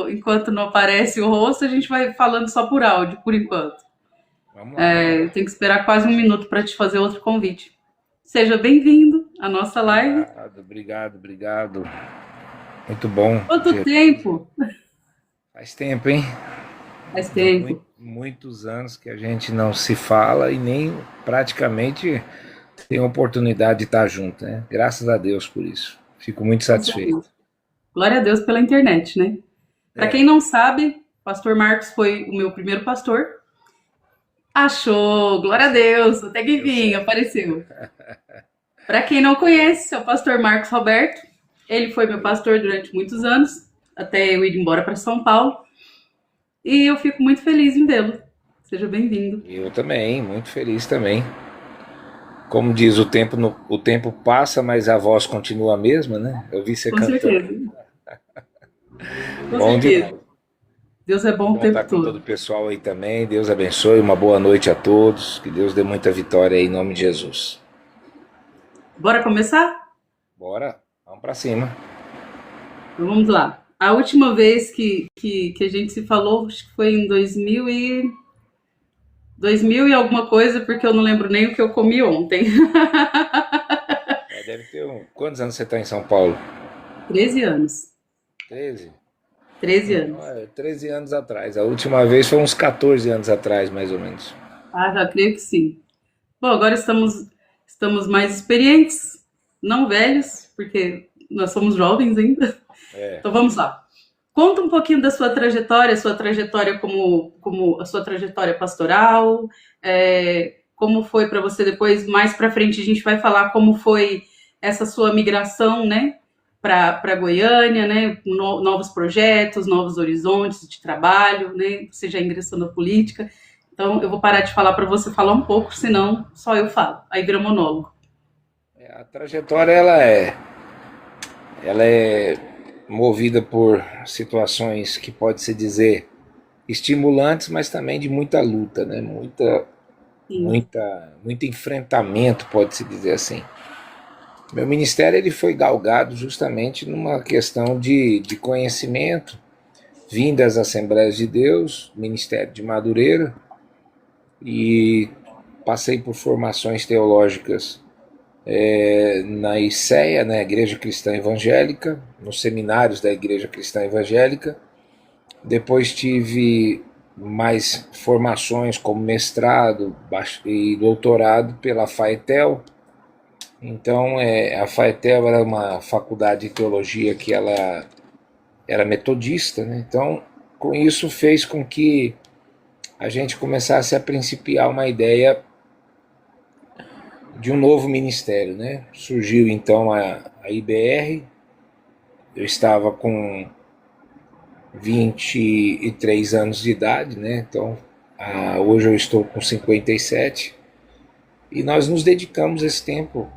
enquanto não aparece o rosto, a gente vai falando só por áudio, por enquanto. Vamos lá, vamos Eu lá. tenho que esperar quase um minuto para te fazer outro convite. Seja bem-vindo à nossa live. Obrigado, obrigado, obrigado. Muito bom. Quanto tempo? Faz tempo, hein? Faz tempo. Muitos anos que a gente não se fala e nem praticamente tem a oportunidade de estar junto, né? Graças a Deus por isso. Fico muito Graças a satisfeito. Deus. Glória a Deus pela internet, né? Para quem É, não sabe, Pastor Marcos foi o meu primeiro pastor. Achou, glória a Deus, até que deu enfim, certo. apareceu. Para quem não conhece, é o pastor Marcos Roberto. Ele foi meu pastor durante muitos anos, até eu ir embora para São Paulo. E eu fico muito feliz em vê-lo. Seja bem-vindo. Eu também, muito feliz também. Como diz o tempo, o tempo passa, mas a voz continua a mesma, né? Eu vi ser Com cantor. certeza, com Bom certeza. demais. Deus é Que bom o bom estar tempo com todo o todo. pessoal aí também. Deus abençoe. Uma boa noite a todos. Que Deus dê muita vitória aí em nome de Jesus. Bora começar? Bora, vamos pra cima. Então vamos lá. A última vez que a gente se falou, acho que foi em 2000 e alguma coisa, porque eu não lembro nem o que eu comi ontem. Deve ter um. Quantos anos você está em São Paulo? 13 anos. 13. 13 Então, anos. 13 anos atrás. A última vez foi uns 14 anos atrás, mais ou menos. Ah, já creio que sim. Bom, agora estamos mais experientes, não velhos, porque nós somos jovens ainda. É. Então vamos lá. Conta um pouquinho da sua trajetória como a sua trajetória pastoral, como foi para você depois, mais para frente a gente vai falar como foi essa sua migração, né, para Goiânia, né, novos projetos, novos horizontes de trabalho, né, você já ingressou na política. Então eu vou parar de falar para você falar um pouco, senão só eu falo. Aí vira monólogo. A trajetória ela é movida por situações que pode se dizer estimulantes, mas também de muita luta, né? Sim, Muito enfrentamento, pode se dizer assim. Meu ministério ele foi galgado justamente numa questão de conhecimento, vim das Assembleias de Deus, Ministério de Madureira, e passei por formações teológicas na ICEA, na Igreja Cristã Evangélica, nos seminários da Igreja Cristã Evangélica. Depois tive mais formações como mestrado e doutorado pela FAETEL. Então, a FAETEL era uma faculdade de teologia que ela era metodista, né? Então, com isso fez com que a gente começasse a principiar uma ideia de um novo ministério, né? Surgiu então a IBR, eu estava com 23 anos de idade, né? Então, hoje eu estou com 57 e nós nos dedicamos esse tempo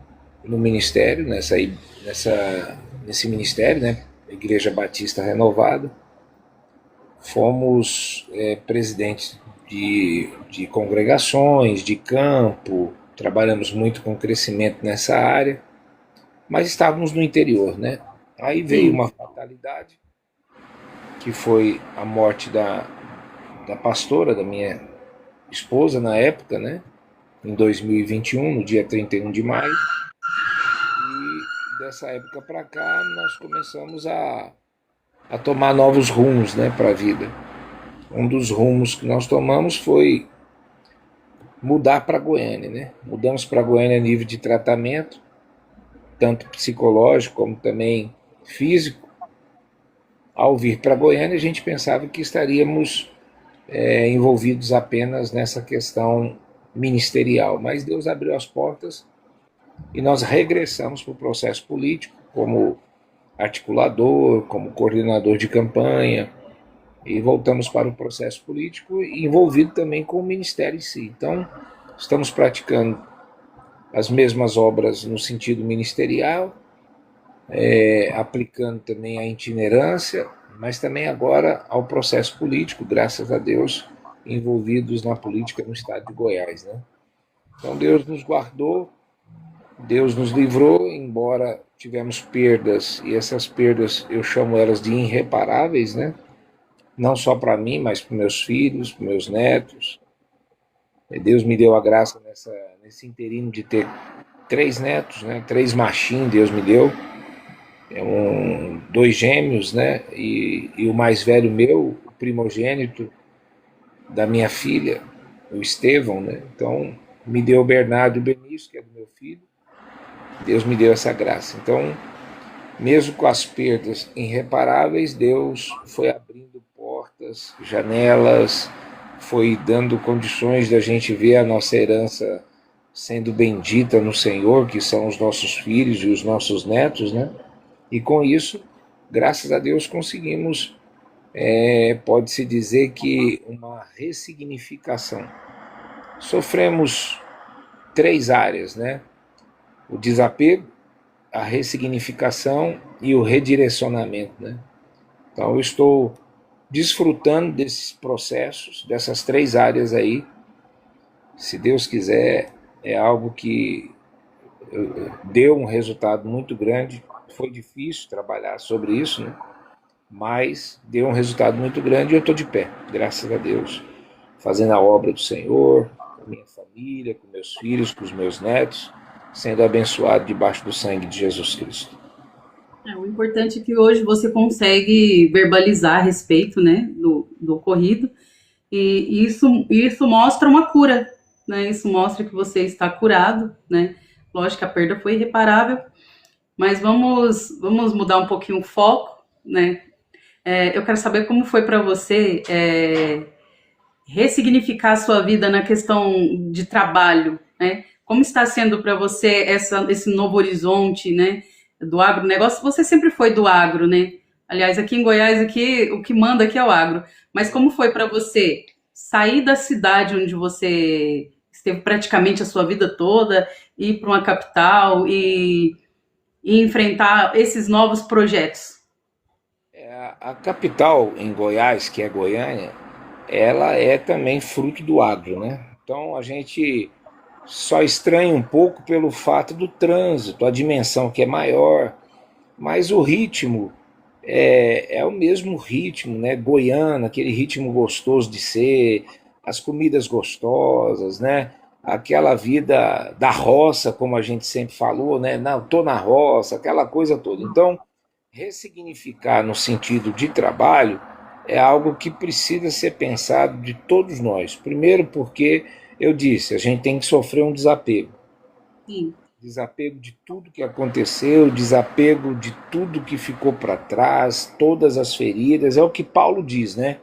no ministério, nesse ministério, né? Igreja Batista Renovada. Fomos presidentes de congregações, de campo, trabalhamos muito com crescimento nessa área, mas estávamos no interior, né? Aí veio sim. uma fatalidade, que foi a morte da pastora, da minha esposa na época, né? Em 2021, no dia 31 de maio. E dessa época para cá, nós começamos a tomar novos rumos, né, para a vida. Um dos rumos que nós tomamos foi mudar para Goiânia, né? Mudamos para Goiânia a nível de tratamento, tanto psicológico como também físico. Ao vir para Goiânia, a gente pensava que estaríamos envolvidos apenas nessa questão ministerial, mas Deus abriu as portas e nós regressamos para o processo político como articulador, como coordenador de campanha, e voltamos para o processo político envolvido também com o ministério em si. Então, estamos praticando as mesmas obras no sentido ministerial, aplicando também a itinerância, mas também agora ao processo político, graças a Deus, envolvidos na política no estado de Goiás, né? Então Deus nos guardou Deus nos livrou, embora tivemos perdas, e essas perdas eu chamo elas de irreparáveis, né? Não só para mim, mas para meus filhos, para meus netos. Deus me deu a graça nesse interino de ter 3 netos, né? 3 machinhos Deus me deu. Dois gêmeos, né? E o mais velho meu, o primogênito da minha filha, o Estevão, né? Então, me deu o Bernardo e o Benício, que é do meu filho. Deus me deu essa graça. Então, mesmo com as perdas irreparáveis, Deus foi abrindo portas, janelas, foi dando condições da gente ver a nossa herança sendo bendita no Senhor, que são os nossos filhos e os nossos netos, né? E com isso, graças a Deus, conseguimos, pode-se dizer que uma ressignificação. Sofremos 3 áreas, né? O desapego, a ressignificação e o redirecionamento, né? Então eu estou desfrutando desses processos, dessas 3 áreas aí. Se Deus quiser, é algo que deu um resultado muito grande. Foi difícil trabalhar sobre isso, né? Mas deu um resultado muito grande e eu estou de pé, graças a Deus, fazendo a obra do Senhor, com a minha família, com meus filhos, com os meus netos, sendo abençoado debaixo do sangue de Jesus Cristo. O importante é que hoje você consegue verbalizar a respeito, né, do ocorrido, e isso mostra uma cura, né? Isso mostra que você está curado, né? Lógico que a perda foi irreparável, mas vamos mudar um pouquinho o foco, né? Eu quero saber como foi para você ressignificar a sua vida na questão de trabalho, né? Como está sendo para você esse novo horizonte, né, do agronegócio? Você sempre foi do agro, né? Aliás, aqui em Goiás, aqui, o que manda aqui é o agro. Mas como foi para você sair da cidade onde você esteve praticamente a sua vida toda, ir para uma capital e enfrentar esses novos projetos? A capital em Goiás, que é Goiânia, ela é também fruto do agro, né? Então a gente só estranha um pouco pelo fato do trânsito, a dimensão que é maior, mas o ritmo é o mesmo ritmo, né? Goiano, aquele ritmo gostoso de ser, as comidas gostosas, né? Aquela vida da roça, como a gente sempre falou, né? Não, tô na roça, aquela coisa toda. Então, ressignificar no sentido de trabalho é algo que precisa ser pensado de todos nós. Primeiro, porque eu disse, a gente tem que sofrer um desapego. Sim. Desapego de tudo que aconteceu, desapego de tudo que ficou para trás, todas as feridas. É o que Paulo diz, né?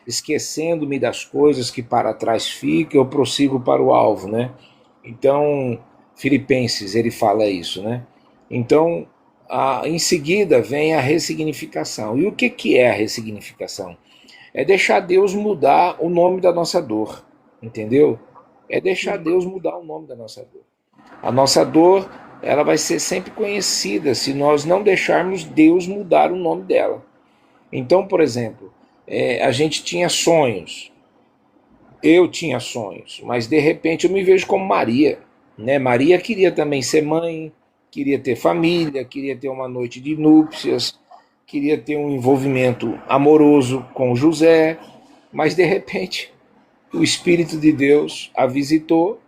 Esquecendo-me das coisas que para trás ficam, eu prossigo para o alvo, né? Então, Filipenses, ele fala isso, né? Então, em seguida vem a ressignificação. E o que é a ressignificação? É deixar Deus mudar o nome da nossa dor, entendeu? É deixar Deus mudar o nome da nossa dor. A nossa dor, ela vai ser sempre conhecida se nós não deixarmos Deus mudar o nome dela. Então, por exemplo, a gente tinha sonhos, eu tinha sonhos, mas de repente eu me vejo como Maria, né? Maria queria também ser mãe, queria ter família, queria ter uma noite de núpcias, queria ter um envolvimento amoroso com José, mas de repente o Espírito de Deus a visitou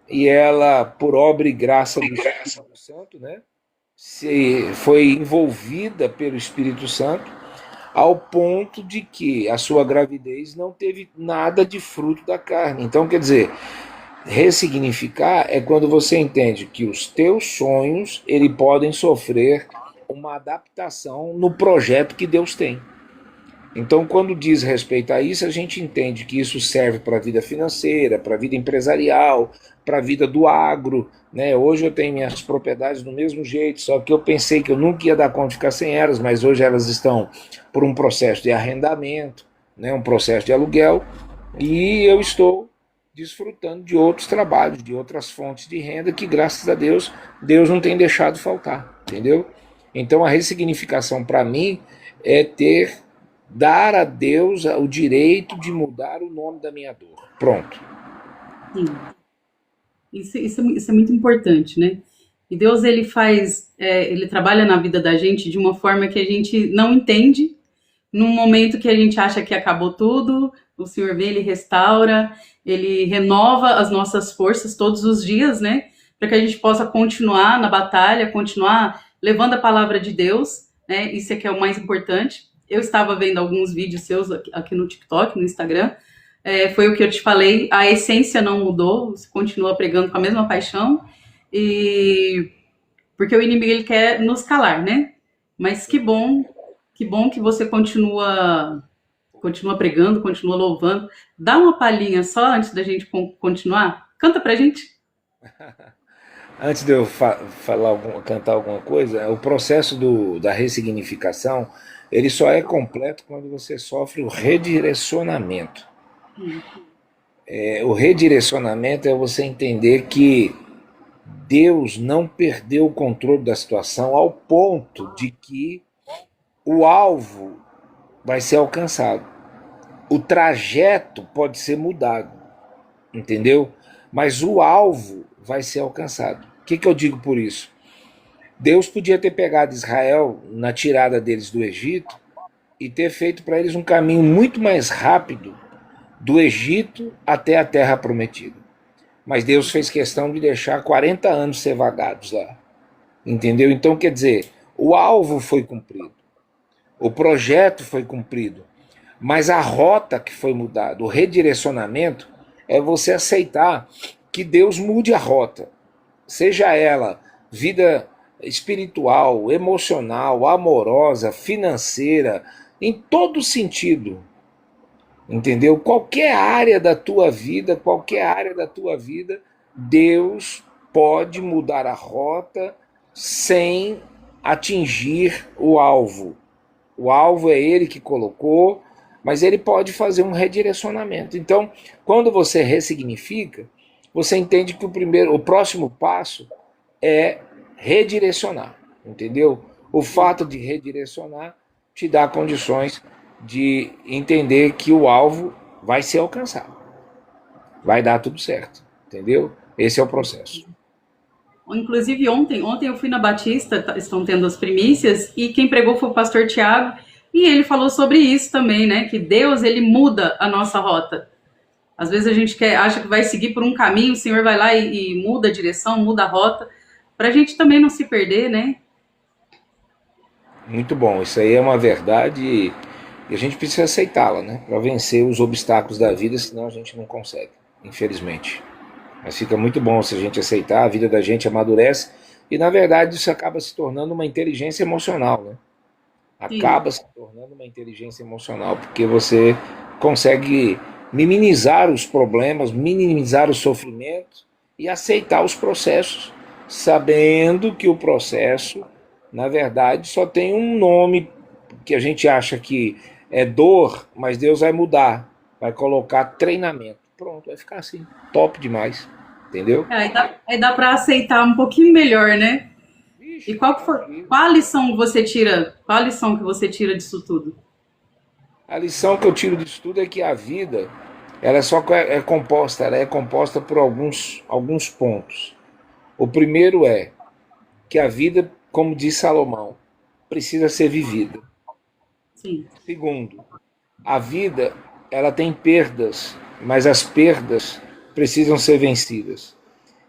e ela, por obra e graça do Espírito Santo, né, foi envolvida pelo Espírito Santo ao ponto de que a sua gravidez não teve nada de fruto da carne. Então, quer dizer, ressignificar é quando você entende que os teus sonhos ele podem sofrer uma adaptação no projeto que Deus tem. Então, quando diz respeito a isso, a gente entende que isso serve para a vida financeira, para a vida empresarial, para a vida do agro. Né? Hoje eu tenho minhas propriedades do mesmo jeito, só que eu pensei que eu nunca ia dar conta de ficar sem elas, mas hoje elas estão por um processo de arrendamento, né? Um processo de aluguel, e eu estou desfrutando de outros trabalhos, de outras fontes de renda que, graças a Deus, Deus não tem deixado faltar, entendeu? Então, a ressignificação para mim é dar a Deus o direito de mudar o nome da minha dor. Pronto. Sim. Isso é muito importante, né? E Deus, ele faz, ele trabalha na vida da gente de uma forma que a gente não entende. Num momento que a gente acha que acabou tudo, o Senhor vem, ele restaura, ele renova as nossas forças todos os dias, né? Para que a gente possa continuar na batalha, continuar levando a palavra de Deus, né? Isso é que é o mais importante. Eu estava vendo alguns vídeos seus aqui no TikTok, no Instagram. Foi o que eu te falei, a essência não mudou, você continua pregando com a mesma paixão, e porque o inimigo ele quer nos calar, né? Mas que bom que você continua pregando, continua louvando. Dá uma palhinha só antes da gente continuar. Canta pra gente. Antes de eu falar cantar alguma coisa, o processo da ressignificação, ele só é completo quando você sofre o redirecionamento. O redirecionamento é você entender que Deus não perdeu o controle da situação ao ponto de que o alvo vai ser alcançado. O trajeto pode ser mudado, entendeu? Mas o alvo vai ser alcançado. O que eu digo por isso? Deus podia ter pegado Israel na tirada deles do Egito e ter feito para eles um caminho muito mais rápido do Egito até a Terra Prometida. Mas Deus fez questão de deixar 40 anos ser vagados lá. Entendeu? Então, quer dizer, o alvo foi cumprido. O projeto foi cumprido. Mas a rota que foi mudada, o redirecionamento, é você aceitar que Deus mude a rota. Seja ela vida espiritual, emocional, amorosa, financeira, em todo sentido. Entendeu? Qualquer área da tua vida, Deus pode mudar a rota sem atingir o alvo. O alvo é ele que colocou, mas ele pode fazer um redirecionamento. Então, quando você ressignifica, você entende que o próximo passo é redirecionar, entendeu? O fato de redirecionar te dá condições de entender que o alvo vai ser alcançado. Vai dar tudo certo, entendeu? Esse é o processo. Inclusive, ontem eu fui na Batista, estão tendo as primícias, e quem pregou foi o pastor Tiago, e ele falou sobre isso também, né? Que Deus, ele muda a nossa rota. Às vezes a gente acha que vai seguir por um caminho, o Senhor vai lá e muda a direção, muda a rota, para a gente também não se perder, né? Muito bom, isso aí é uma verdade e a gente precisa aceitá-la, né? Para vencer os obstáculos da vida, senão a gente não consegue, infelizmente. Mas fica muito bom se a gente aceitar, a vida da gente amadurece e, na verdade, isso acaba se tornando uma inteligência emocional, né? Acaba se tornando uma inteligência emocional, porque você consegue minimizar os problemas, minimizar os sofrimentos e aceitar os processos, sabendo que o processo, na verdade, só tem um nome que a gente acha que é dor, mas Deus vai mudar, vai colocar treinamento. Pronto, vai ficar assim, top demais, entendeu? Aí dá para aceitar um pouquinho melhor, né? E Vixe, qual a lição que você tira? Qual a lição que você tira disso tudo? a lição que eu tiro disso tudo é que a vida, ela ela é composta por alguns pontos. O primeiro é que a vida, como diz Salomão, precisa ser vivida. Sim. Segundo, a vida, ela tem perdas, mas as perdas precisam ser vencidas.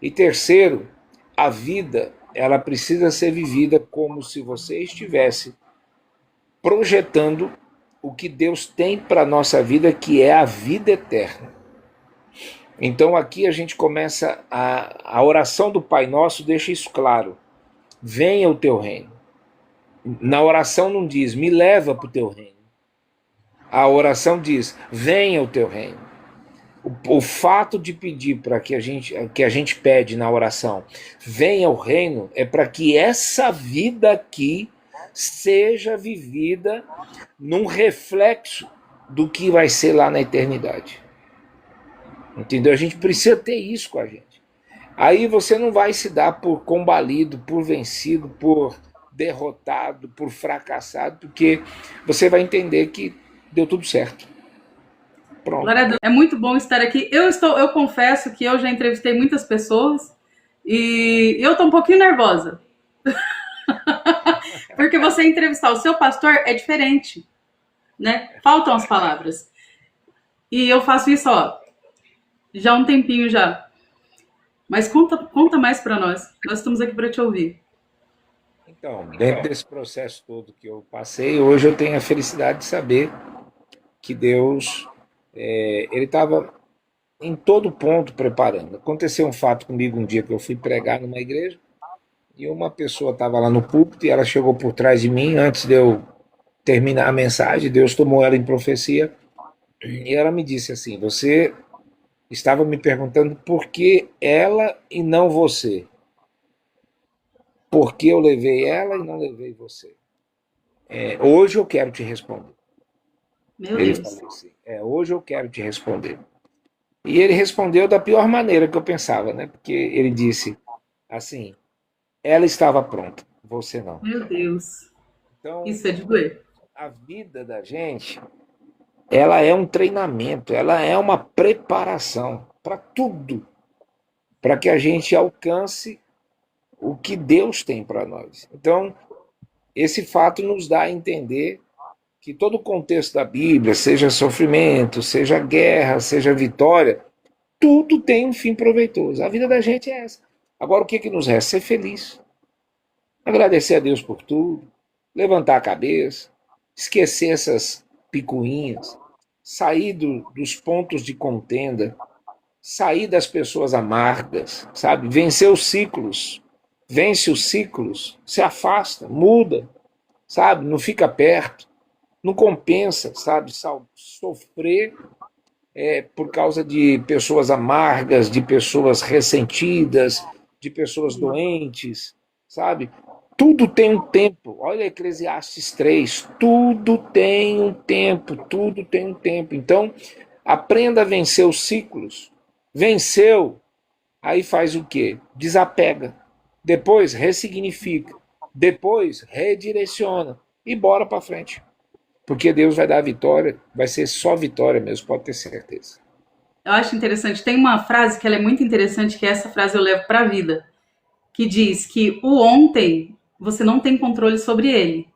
E terceiro, a vida, ela precisa ser vivida como se você estivesse projetando o que Deus tem para a nossa vida, que é a vida eterna. Então aqui a gente começa a oração do Pai Nosso deixa isso claro. Venha o teu reino. Na oração não diz, me leva para o teu reino. A oração diz, venha o teu reino. O fato de pedir para que a gente pede na oração, venha o reino, é para que essa vida aqui seja vivida num reflexo do que vai ser lá na eternidade. Entendeu? A gente precisa ter isso com a gente. Aí você não vai se dar por combalido, por vencido, por derrotado, por fracassado, porque você vai entender que deu tudo certo. Pronto. Glória a Deus. É muito bom estar aqui. Eu confesso que eu já entrevistei muitas pessoas E eu tô um pouquinho nervosa, porque você entrevistar o seu pastor é diferente, né? Faltam as palavras. E eu faço isso, ó, já há um tempinho já. Mas conta mais para nós. Nós estamos aqui para te ouvir. Então, dentro desse processo todo que eu passei, hoje eu tenho a felicidade de saber que Deus, ele estava em todo ponto preparando. Aconteceu um fato comigo um dia que eu fui pregar numa igreja e uma pessoa estava lá no púlpito e ela chegou por trás de mim antes de eu terminar a mensagem. Deus tomou ela em profecia e ela me disse assim: Você estava me perguntando por que ela e não você? Por que eu levei ela e não levei você? Hoje eu quero te responder. Meu Ele Deus. falou assim: hoje eu quero te responder. E ele respondeu da pior maneira que eu pensava, né? Porque ele disse assim: ela estava pronta, você não. Meu Deus. Então, Isso é de doer. a vida da gente, ela é um treinamento, ela é uma preparação para tudo, para que a gente alcance o que Deus tem para nós. Então, esse fato nos dá a entender que todo o contexto da Bíblia, seja sofrimento, seja guerra, seja vitória, tudo tem um fim proveitoso. A vida da gente é essa. Agora, o que, que nos resta? Ser feliz. Agradecer a Deus por tudo, levantar a cabeça, esquecer essas picuinhas, sair dos pontos de contenda, sair das pessoas amargas, sabe? Vencer os ciclos. Vence os ciclos, se afasta, muda, sabe? Não fica perto, não compensa, sabe? Sofrer por causa de pessoas amargas, de pessoas ressentidas, de pessoas doentes, sabe? Tudo tem um tempo. Olha Eclesiastes 3, tudo tem um tempo, tudo tem um tempo. Então, aprenda a vencer os ciclos. Venceu, aí faz o quê? Desapega. Depois ressignifica. Depois redireciona e bora para frente. Porque Deus vai dar a vitória, vai ser só vitória mesmo, pode ter certeza. Eu acho interessante. Tem uma frase que ela é muito interessante, que essa frase eu levo para a vida, que diz que o ontem você não tem controle sobre ele.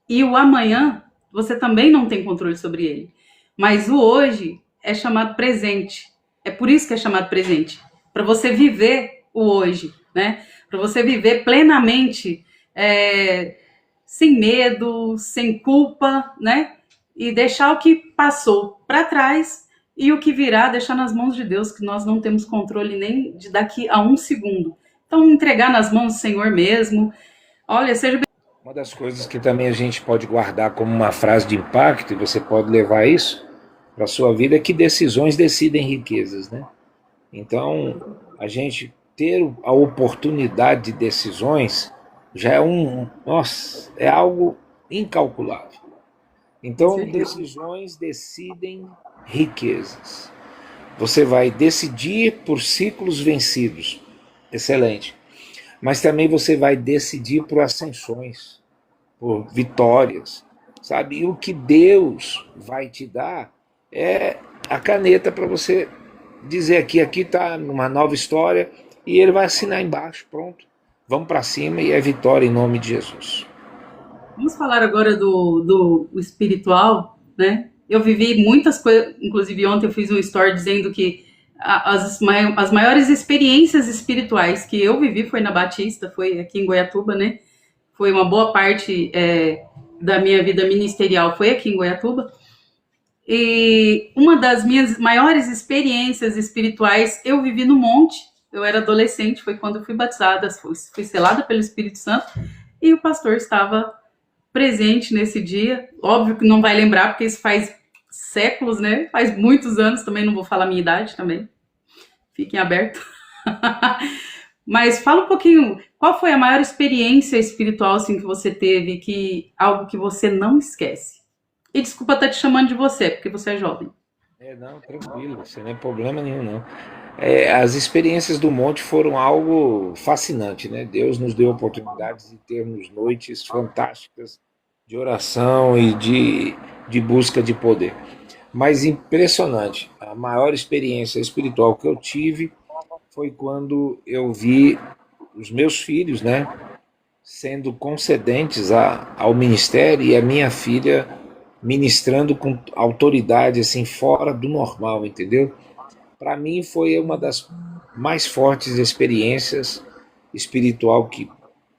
E o amanhã você também não tem controle sobre ele. Mas o hoje é chamado presente. É por isso que é chamado presente. Para você viver o hoje, né? Para você viver plenamente, sem medo, sem culpa, né? E deixar o que passou para trás e o que virá deixar nas mãos de Deus, que nós não temos controle nem de daqui a um segundo. Então, entregar nas mãos do Senhor mesmo. Olha, seja Uma das coisas que também a gente pode guardar como uma frase de impacto, e você pode levar isso para a sua vida, é que decisões decidem riquezas, né? Então, a gente ter a oportunidade de decisões já é nossa, é algo incalculável. com Então, certeza. decisões decidem riquezas. Você vai decidir por ciclos vencidos. Excelente. Mas também você vai decidir por ascensões, por vitórias, sabe? E o que Deus vai te dar é a caneta para você dizer aqui está uma nova história e ele vai assinar embaixo, pronto. Vamos para cima e é vitória em nome de Jesus. Vamos falar agora do espiritual, né? Eu vivi muitas coisas, inclusive ontem eu fiz um story dizendo que as maiores experiências espirituais que eu vivi foi na Batista, foi aqui em Goiatuba, né? Foi uma boa parte da minha vida ministerial foi aqui em Goiatuba. E uma das minhas maiores experiências espirituais eu vivi no monte. Eu era adolescente, foi quando eu fui batizada, fui selada pelo Espírito Santo e o pastor estava presente nesse dia. Óbvio que não vai lembrar, porque isso faz séculos, né? Faz muitos anos, também não vou falar a minha idade também. Fiquem abertos. Mas fala um pouquinho, qual foi a maior experiência espiritual assim, que você teve, algo que você não esquece? E desculpa estar te chamando de você, porque você é jovem. Não, tranquilo, isso não é problema nenhum, não. As experiências do monte foram algo fascinante, né? Deus nos deu oportunidades de termos noites fantásticas de oração e de busca de poder. Mas impressionante, a maior experiência espiritual que eu tive foi quando eu vi os meus filhos, né, sendo concedentes ao ministério e a minha filha ministrando com autoridade assim fora do normal, entendeu? Para mim foi uma das mais fortes experiências espiritual que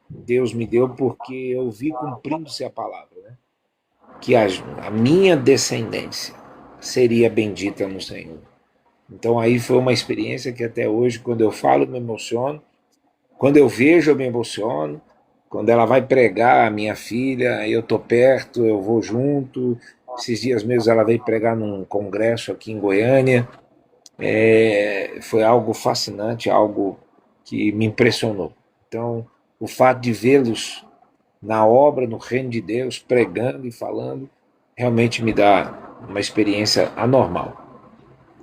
Deus me deu, porque eu vi cumprindo-se a palavra, né? Que a minha descendência seria bendita no Senhor. Então aí foi uma experiência que até hoje, quando eu falo, eu me emociono. Quando eu vejo, eu me emociono. Quando ela vai pregar, a minha filha, eu tô perto, eu vou junto. Esses dias mesmo ela veio pregar num congresso aqui em Goiânia. Foi algo fascinante, algo que me impressionou. Então, o fato de vê-los na obra, no reino de Deus, pregando e falando, realmente me dá uma experiência anormal.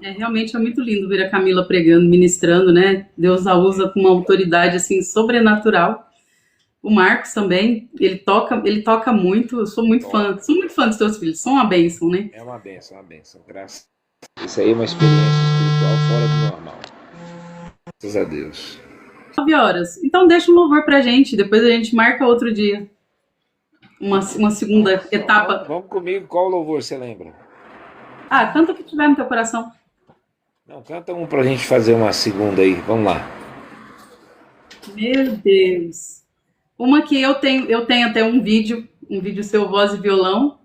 Realmente é muito lindo ver a Camila pregando, ministrando, né? Deus a usa com uma autoridade assim sobrenatural. O Marcos também, ele toca muito. Eu sou muito fã dos teus filhos. São uma bênção, né? É uma bênção, graças. Isso aí é uma experiência espiritual fora do normal. Graças a Deus. 9 horas. Então deixa um louvor pra gente, depois a gente marca outro dia. Uma segunda etapa. Vamos comigo, qual louvor você lembra? Canta o que tiver no teu coração. Não, canta um pra gente fazer uma segunda aí, vamos lá. Meu Deus. Uma que eu tenho até um vídeo seu, voz e violão,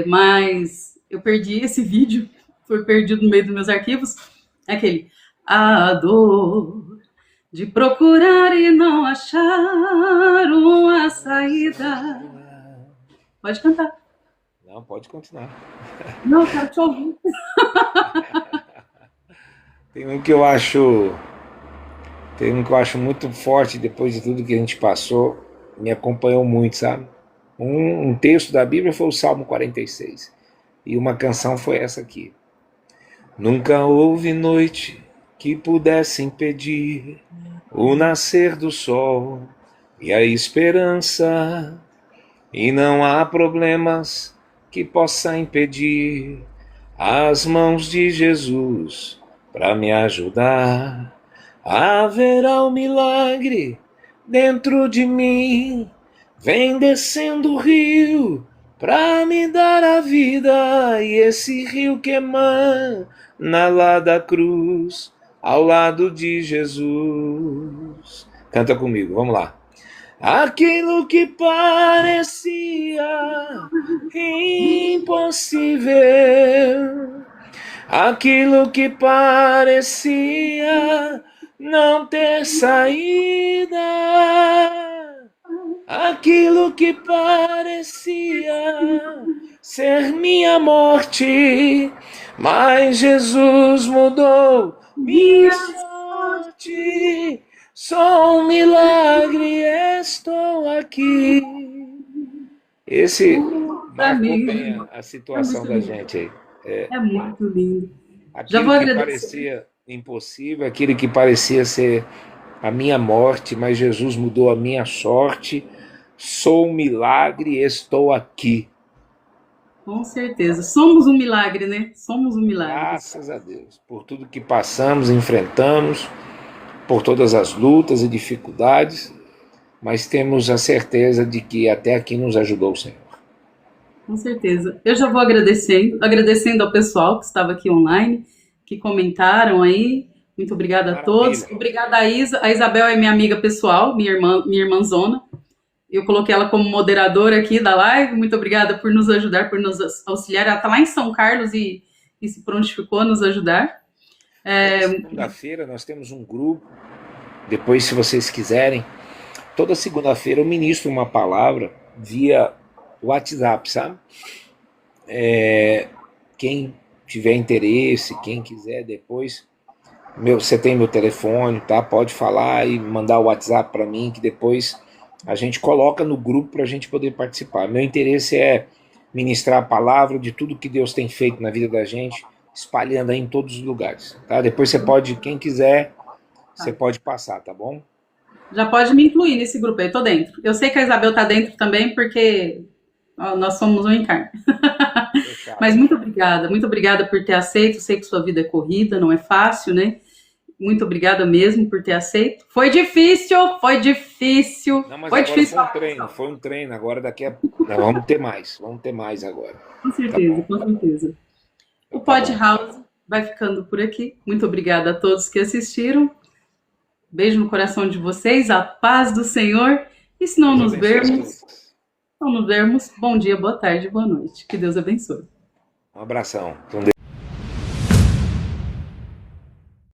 mas eu perdi esse vídeo, foi perdido no meio dos meus arquivos. É aquele: a dor de procurar e não achar uma saída. Pode cantar. Não, pode continuar. Não, eu quero te ouvir. Tem um que eu acho muito forte, depois de tudo que a gente passou, me acompanhou muito, sabe? Um texto da Bíblia foi o Salmo 46. E uma canção foi essa aqui. Nunca houve noite que pudesse impedir o nascer do sol e a esperança, e não há problemas que possa impedir as mãos de Jesus para me ajudar. Haverá um milagre dentro de mim, vem descendo o rio para me dar a vida, e esse rio que emana lá da cruz, ao lado de Jesus. Canta comigo, vamos lá. Aquilo que parecia impossível, aquilo que parecia não ter saída, aquilo que parecia ser minha morte, mas Jesus mudou minha sorte. Sou um milagre, estou aqui. Esse marcou bem a situação da gente aí. É muito lindo. Aquilo que parecia impossível, aquilo que parecia ser a minha morte, mas Jesus mudou a minha sorte. Sou um milagre, estou aqui. Com certeza. Somos um milagre, né? Somos um milagre. Graças a Deus. Por tudo que passamos, enfrentamos, por todas as lutas e dificuldades, mas temos a certeza de que até aqui nos ajudou o Senhor. Com certeza. Eu já vou agradecendo ao pessoal que estava aqui online, que comentaram aí. Muito obrigada a todos. Obrigada a Isa. A Isabel é minha amiga pessoal, minha irmãzona. Eu coloquei ela como moderadora aqui da live. Muito obrigada por nos ajudar, por nos auxiliar. Ela está lá em São Carlos e se prontificou a nos ajudar. Segunda-feira nós temos um grupo. Depois, se vocês quiserem, toda segunda-feira eu ministro uma palavra via WhatsApp, sabe? Quem tiver interesse, quem quiser depois, você tem meu telefone, tá? Pode falar e mandar o WhatsApp para mim, que depois a gente coloca no grupo para a gente poder participar. Meu interesse é ministrar a palavra de tudo que Deus tem feito na vida da gente, espalhando aí em todos os lugares, tá? Depois você pode, quem quiser, você pode passar, tá bom? Já pode me incluir nesse grupo aí, eu tô dentro. Eu sei que a Isabel tá dentro também, porque nós somos um encarne. Mas muito obrigada por ter aceito. Sei que sua vida é corrida, não é fácil, né? Muito obrigada mesmo por ter aceito. Foi difícil, foi difícil. Não, mas Foi agora difícil. foi um treino. Agora nós vamos ter mais agora. Com Tá certeza, bom, com certeza. O então tá Pod bom. House vai ficando por aqui. Muito obrigada a todos que assistiram. Beijo no coração de vocês, a paz do Senhor. E se não Deus nos abençoe a vermos, todos. não nos vermos, bom dia, boa tarde, boa noite. Que Deus abençoe. Um abração. Com Deus.